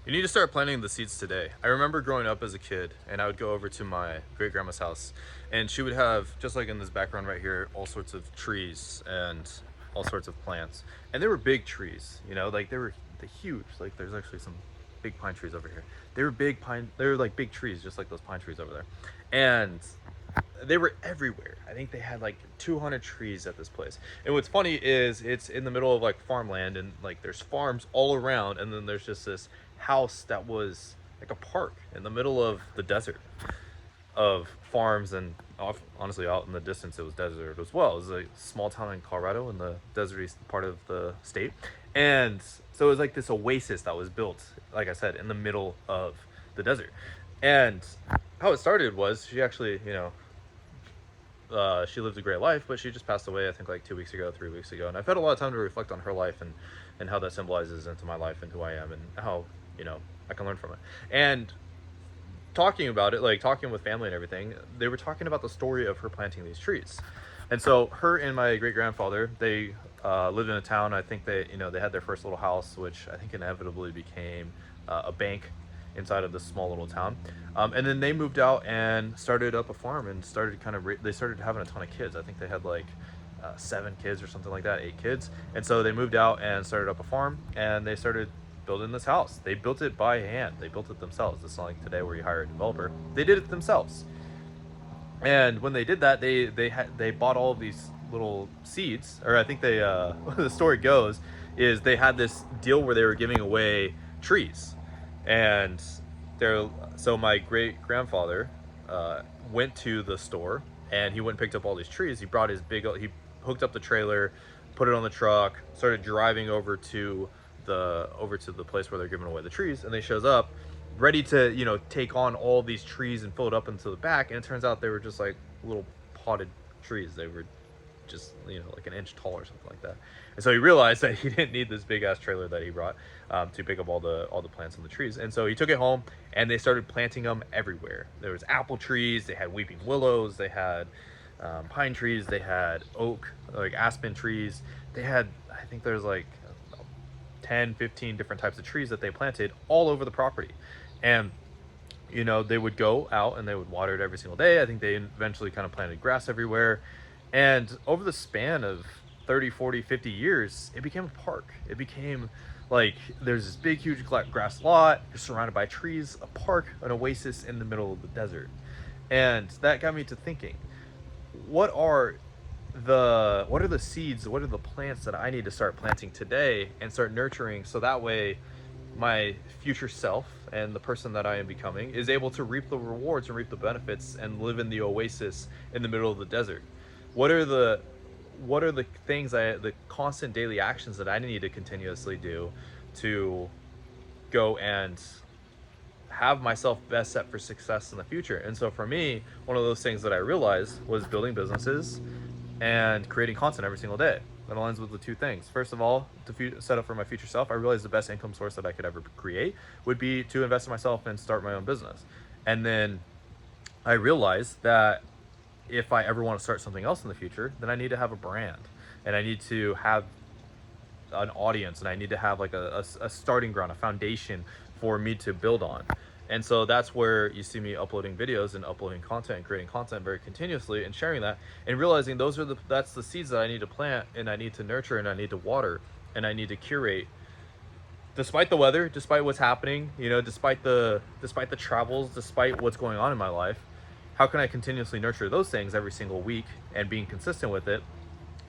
You need to start planting the seeds today. I remember growing up as a kid, and I would go over to my great grandma's house, and she would have, just like in this background right here, all sorts of trees and all sorts of plants. And they were big trees, like they huge. Like there's actually some big pine trees over here. They were like big trees, just like those pine trees over there. And they were everywhere. I think they had like 200 trees at this place. And what's funny is it's in the middle of like farmland, and like there's farms all around, and then there's just this house that was like a park in the middle of the desert of farms, and honestly out in the distance it was desert as well. It was a small town in Colorado in the deserty part of the state. And so it was like this oasis that was built, like I said, in the middle of the desert. And how it started was she actually, she lived a great life, but she just passed away, I think, like 2 weeks ago, 3 weeks ago. And I've had a lot of time to reflect on her life and how that symbolizes into my life and who I am, and how, I can learn from it. And talking about it, like talking with family and everything, they were talking about the story of her planting these trees. And so her and my great grandfather, they lived in a town. I think they had their first little house, which I think inevitably became a bank inside of this small little town. And then they moved out and started up a farm and started they started having a ton of kids. I think they had like 7 kids or something like that, 8 kids. And so they moved out and started up a farm, and they started building this house. They built it by hand. They built it themselves. It's not like today where you hire a developer. They did it themselves. And when they did that, they bought all of these little seeds, or I think they the story goes is they had this deal where they were giving away trees. And so my great grandfather went to the store, and he went and picked up all these trees. He brought he hooked up the trailer, put it on the truck, started driving over to the place where they're giving away the trees. And they shows up ready to take on all these trees and fill it up into the back. And it turns out they were just like little potted trees. They were just like an inch tall or something like that. And so he realized that he didn't need this big ass trailer that he brought to pick up all the plants and the trees. And so he took it home, and they started planting them everywhere. There was apple trees, they had weeping willows, they had pine trees, they had oak, like aspen trees. They had, I think there's like 10, 15 different types of trees that they planted all over the property. And they would go out and they would water it every single day. I think they eventually kind of planted grass everywhere. And over the span of 30, 40, 50 years, it became a park. It became like there's this big, huge grass lot. You're surrounded by trees, a park, an oasis in the middle of the desert. And that got me to thinking, what are the seeds, what are the plants that I need to start planting today and start nurturing, so that way my future self and the person that I am becoming is able to reap the rewards and reap the benefits and live in the oasis in the middle of the desert. What are the the constant daily actions that I need to continuously do to go and have myself best set for success in the future? And so for me, one of those things that I realized was building businesses and creating content every single day. That aligns with the two things. First of all, to set up for my future self, I realized the best income source that I could ever create would be to invest in myself and start my own business. And then I realized that if I ever want to start something else in the future, then I need to have a brand, and I need to have an audience, and I need to have like a starting ground, a foundation for me to build on. And so that's where you see me uploading videos and uploading content and creating content very continuously and sharing that, and realizing that's the seeds that I need to plant, and I need to nurture, and I need to water, and I need to curate despite the weather, despite what's happening, despite the travels, despite what's going on in my life. How can I continuously nurture those things every single week and being consistent with it?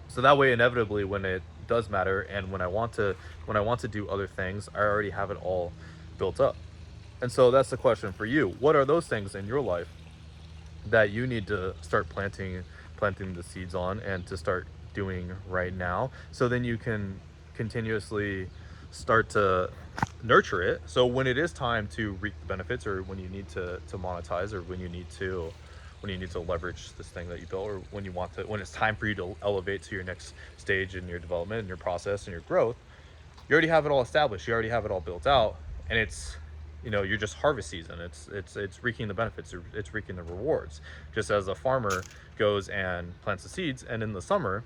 So that way, inevitably, when it does matter and when I want to do other things, I already have it all built up. And so that's the question for you. What are those things in your life that you need to start planting the seeds on and to start doing right now, so then you can continuously start to nurture it, so when it is time to reap the benefits, or when you need to monetize, or when you need to leverage this thing that you built, or when it's time for you to elevate to your next stage in your development and your process and your growth, you already have it all established, you already have it all built out, and it's you're just harvest season. It's reaping the benefits, it's reaping the rewards, just as a farmer goes and plants the seeds, and in the summer,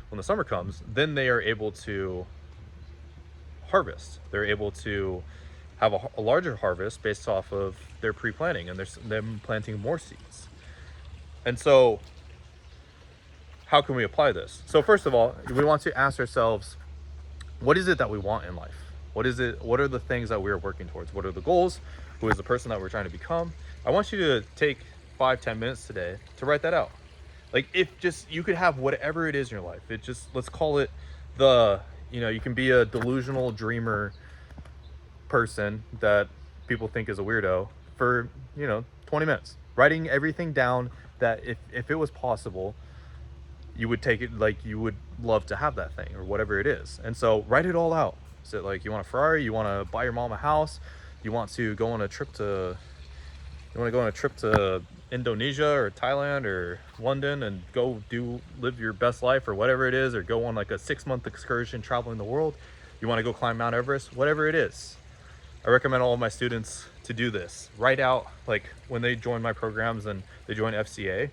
when the summer comes, then they are able to harvest. They're able to have a larger harvest based off of their pre-planting and them planting more seeds. And so how can we apply this? So first of all, we want to ask ourselves, what is it that we want in life? What are the things that we're working towards? What are the goals? Who is the person that we're trying to become? I want you to take 5-10 minutes today to write that out. Like, if just you could have whatever it is in your life, it just, let's call it you can be a delusional dreamer person that people think is a weirdo for 20 minutes, writing everything down that if it was possible, you would take it, like you would love to have that thing or whatever it is. And so write it all out. Is it like you want a Ferrari, you want to buy your mom a house, you want to go on a trip to Indonesia or Thailand or London and live your best life or whatever it is, or go on like a 6-month excursion traveling the world, you want to go climb Mount Everest, whatever it is. I recommend all of my students to do this. Write out, like when they join my programs and they join FCA,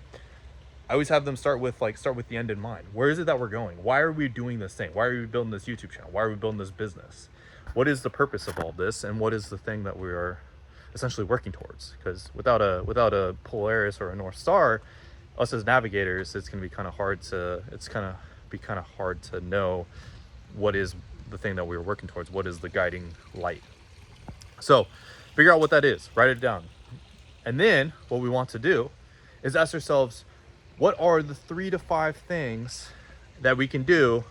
I always have them start with the end in mind. Where is it that we're going? Why are we doing this thing? Why are we building this YouTube channel? Why are we building this business? What is the purpose of all this? And what is the thing that we are essentially working towards? Because without a Polaris or a North Star, us as navigators, it's going to be kind of hard to know what is the thing that we are working towards. What is the guiding light? So figure out what that is, write it down. And then what we want to do is ask ourselves, what are the 3 to 5 things that we can do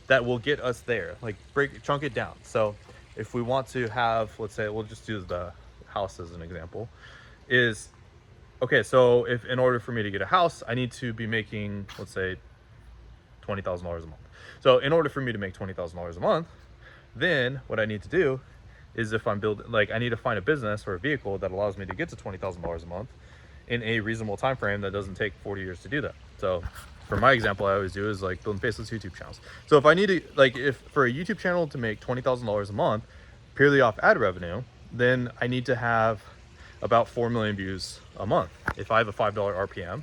that will get us there? Like chunk it down. So if we want to have, let's say, we'll just use the house as an example, is, okay, so if in order for me to get a house, I need to be making, let's say, $20,000 a month. So in order for me to make $20,000 a month, then what I need to do is, if I'm building, I need to find a business or a vehicle that allows me to get to $20,000 a month in a reasonable time frame that doesn't take 40 years to do that. So for my example, I always do is like building faceless YouTube channels. So if I need to, if for a YouTube channel to make $20,000 a month purely off ad revenue, then I need to have about 4 million views a month. If I have a $5 RPM,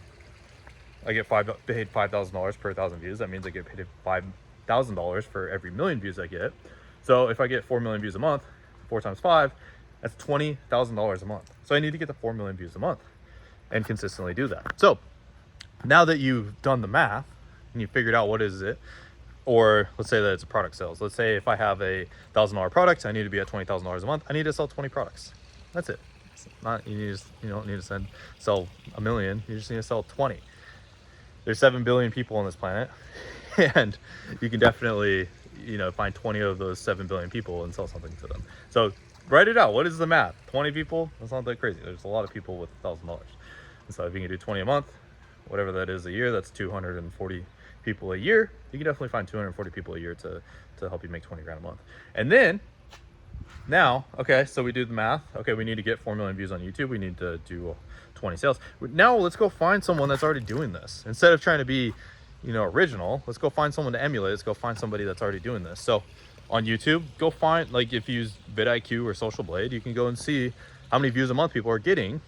I get paid $5,000 per 1,000 views. That means I get paid $5,000 for every million views I get. So if I get 4 million views a month, 4 times 5, that's $20,000 a month. So I need to get to 4 million views a month and consistently do that. So now that you've done the math and you figured out what is it, or let's say that it's a product sales. Let's say if I have a $1,000 product, I need to be at $20,000 a month. I need to sell 20 products. That's it. It's not, you don't need to sell a million. You just need to sell 20. There's 7 billion people on this planet, and you can definitely, find 20 of those 7 billion people and sell something to them. So write it out. What is the math? 20 people? That's not that crazy. There's a lot of people with $1,000. And so if you can do 20 a month, whatever that is a year, that's 240 people a year. You can definitely find 240 people a year to help you make 20 grand a month. And then now, okay, so we do the math. Okay, we need to get 4 million views on YouTube. We need to do 20 sales. Now let's go find someone that's already doing this. Instead of trying to be, original, let's go find someone to emulate. Let's go find somebody that's already doing this. So on YouTube, go find, if you use vidIQ or Social Blade, you can go and see how many views a month people are getting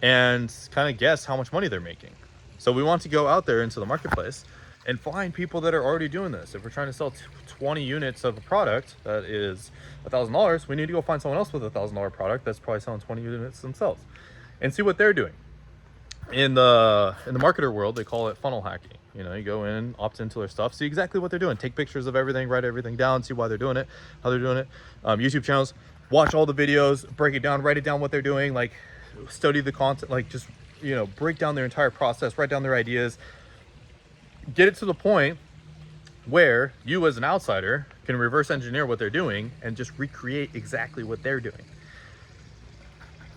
and kind of guess how much money they're making. So we want to go out there into the marketplace and find people that are already doing this. If we're trying to sell 20 units of a product that is $1,000, we need to go find someone else with a $1,000 product that's probably selling 20 units themselves and see what they're doing. In the marketer world, they call it funnel hacking. You go in, opt into their stuff, see exactly what they're doing, take pictures of everything, write everything down, see why they're doing it, how they're doing it. YouTube channels, watch all the videos, break it down, write it down what they're doing, study the content, just break down their entire process, write down their ideas, get it to the point where you as an outsider can reverse engineer what they're doing and just recreate exactly what they're doing.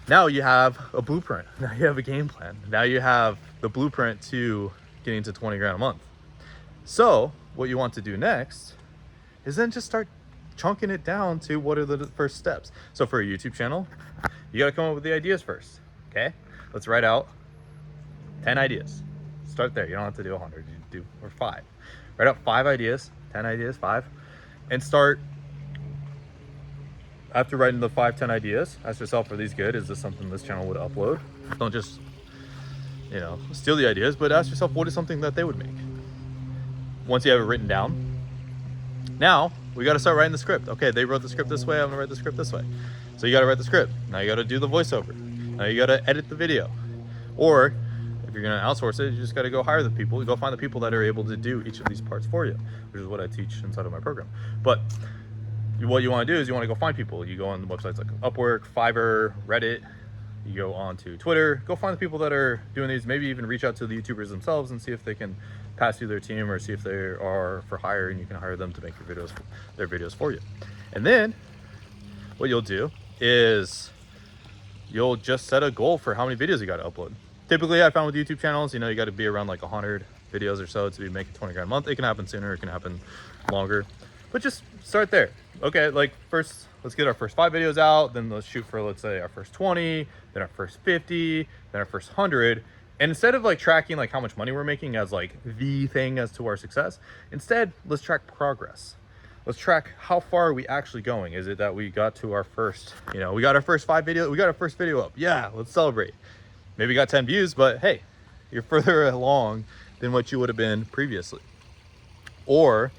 Now you have a blueprint. Now you have a game plan. Now you have the blueprint to getting to 20 grand a month. So what you want to do next is then just start chunking it down to what are the first steps. So for a YouTube channel, you got to come up with the ideas first. Okay, let's write out 10 ideas. Start there. You don't have to do 100. You do or 5. Write out 5 ideas, 10 ideas, 5, and start. After writing the 5-10 ideas, ask yourself, are these good? Is this something this channel would upload? Don't just steal the ideas, but ask yourself, what is something that they would make? Once you have it written down, now we got to start writing the script. Okay, they wrote the script this way, I'm gonna write the script this way. So you got to write the script. Now you got to do the voiceover. Now you got to edit the video. Or if you're gonna outsource it, you just got to go hire the people. You go find the people that are able to do each of these parts for you, which is what I teach inside of my program. But what you want to do is you want to go find people. You go on the websites like Upwork, Fiverr, Reddit. You go on to Twitter, go find the people that are doing these, maybe even reach out to the YouTubers themselves and see if they can pass you their team, or see if they are for hire and you can hire them to make their videos for you. And then what you'll do is you'll just set a goal for how many videos you got to upload. Typically I found with YouTube channels, you know, you got to be around like 100 videos or so to be making 20 grand a month. It can happen sooner, it can happen longer, but just start there. Okay, like first, let's get our first 5 videos out, then let's shoot for, let's say, our first 20, then our first 50, then our first 100. And instead of like tracking like how much money we're making as like the thing as to our success, instead, let's track progress. Let's track how far are we actually going. Is it that we got to our first, you know, we got our first 5 videos, we got our first video up. Yeah, let's celebrate. Maybe got 10 views, but hey, you're further along than what you would have been previously. Or,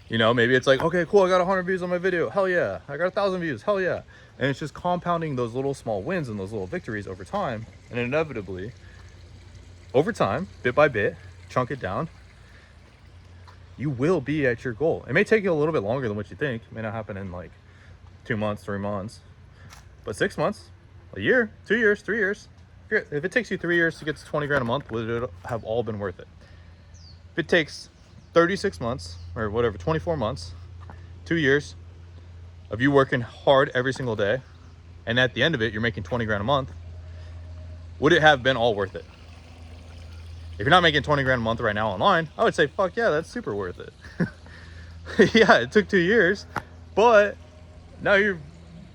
you know, maybe it's like, okay, cool, I got 100 views on my video. Hell yeah. I got 1,000 views. Hell yeah. And it's just compounding those little small wins and those little victories over time. And inevitably, over time, bit by bit, chunk it down, you will be at your goal. It may take you a little bit longer than what you think. It may not happen in like 2 months, 3 months, but 6 months, a year, 2 years, 3 years. If it takes you 3 years to get to 20 grand a month, would it have all been worth it? If it takes 36 months or whatever, 24 months, 2 years of you working hard every single day, and at the end of it, you're making 20 grand a month, would it have been all worth it? If you're not making 20 grand a month right now online, I would say, fuck yeah, that's super worth it. Yeah, it took 2 years, but now you're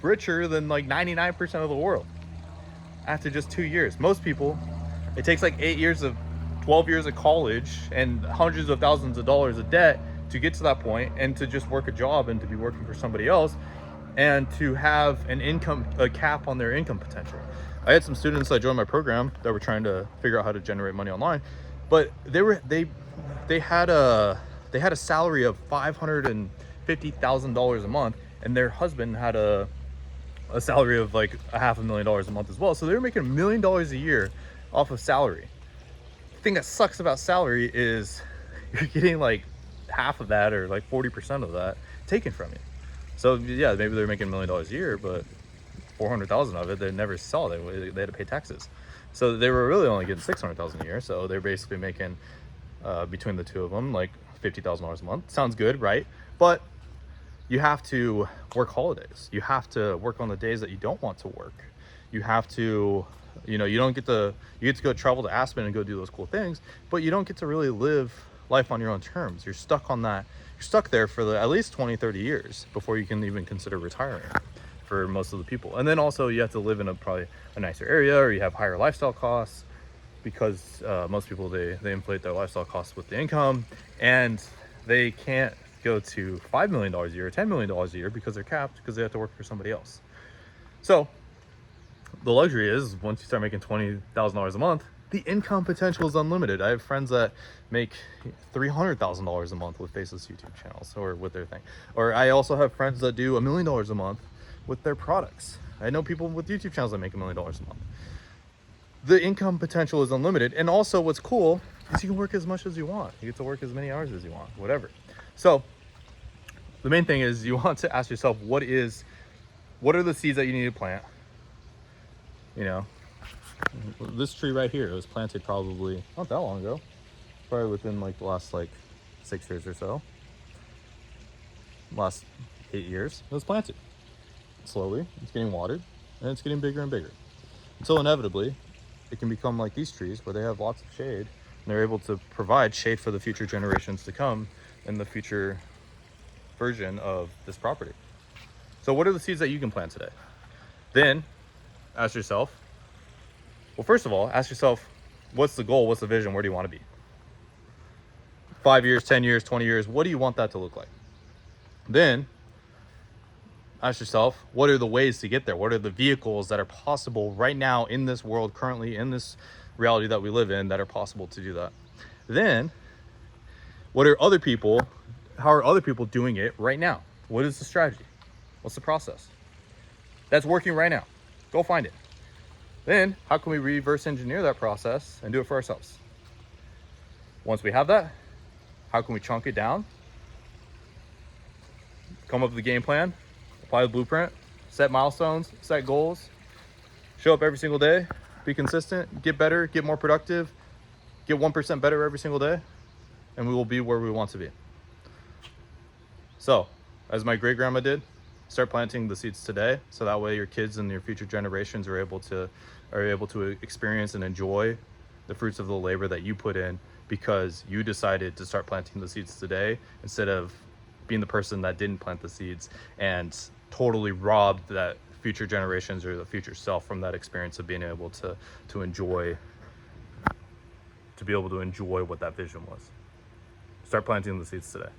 richer than like 99% of the world after just 2 years. Most people, it takes like 12 years of college and hundreds of thousands of dollars of debt to get to that point, and to just work a job and to be working for somebody else and to have an income, a cap on their income potential. I had some students that joined my program that were trying to figure out how to generate money online, but they had a salary of $550,000 a month, and their husband had a salary of like $500,000 a month as well. So they were making $1 million a year off of salary. The thing that sucks about salary is you're getting like half of that, or like 40% of that taken from you. So yeah, maybe they're making $1 million a year, but 400,000 of it they never saw. They had to pay taxes, so they were really only getting 600,000 a year. So they're basically making between the two of them like $50,000 a month. Sounds good, right? But you have to work holidays. You have to work on the days that you don't want to work. You have to, you know, you get to go travel to Aspen and go do those cool things, but you don't get to really live life on your own terms. You're stuck on that. You're stuck there for at least 20, 30 years before you can even consider retiring for most of the people. And then also you have to live in probably a nicer area, or you have higher lifestyle costs, because most people, they inflate their lifestyle costs with the income, and they can't go to $5 million a year, $10 million a year, because they're capped, because they have to work for somebody else. So the luxury is, once you start making $20,000 a month, the income potential is unlimited. I have friends that make $300,000 a month with faceless YouTube channels, or with their thing. Or I also have friends that do $1 million a month with their products. I know people with YouTube channels that make $1 million a month. The income potential is unlimited. And also what's cool is you can work as much as you want. You get to work as many hours as you want, whatever. So the main thing is, you want to ask yourself, what are the seeds that you need to plant? You know, this tree right here, it was planted probably not that long ago, probably within like the last like 6 years or so. Last 8 years, it was planted. Slowly, it's getting watered, and it's getting bigger and bigger, until inevitably it can become like these trees, where they have lots of shade, and they're able to provide shade for the future generations to come in the future version of this property. So what are the seeds that you can plant today? Then ask yourself, well, first of all, ask yourself, what's the goal? What's the vision? Where do you want to be? 5 years, 10 years, 20 years, what do you want that to look like? Then ask yourself, what are the ways to get there? What are the vehicles that are possible right now in this world, currently in this reality that we live in, that are possible to do that? Then, how are other people doing it right now? What is the strategy? What's the process that's working right now? Go find it. Then how can we reverse engineer that process and do it for ourselves? Once we have that, how can we chunk it down, come up with a game plan, apply the blueprint, set milestones, set goals, show up every single day, be consistent, get better, get more productive, get 1% better every single day, and we will be where we want to be. So, as my great grandma did, start planting the seeds today, so that way your kids and your future generations are able to experience and enjoy the fruits of the labor that you put in, because you decided to start planting the seeds today instead of being the person that didn't plant the seeds and totally robbed that future generations or the future self from that experience of being able to enjoy what that vision was. Start planting the seeds today.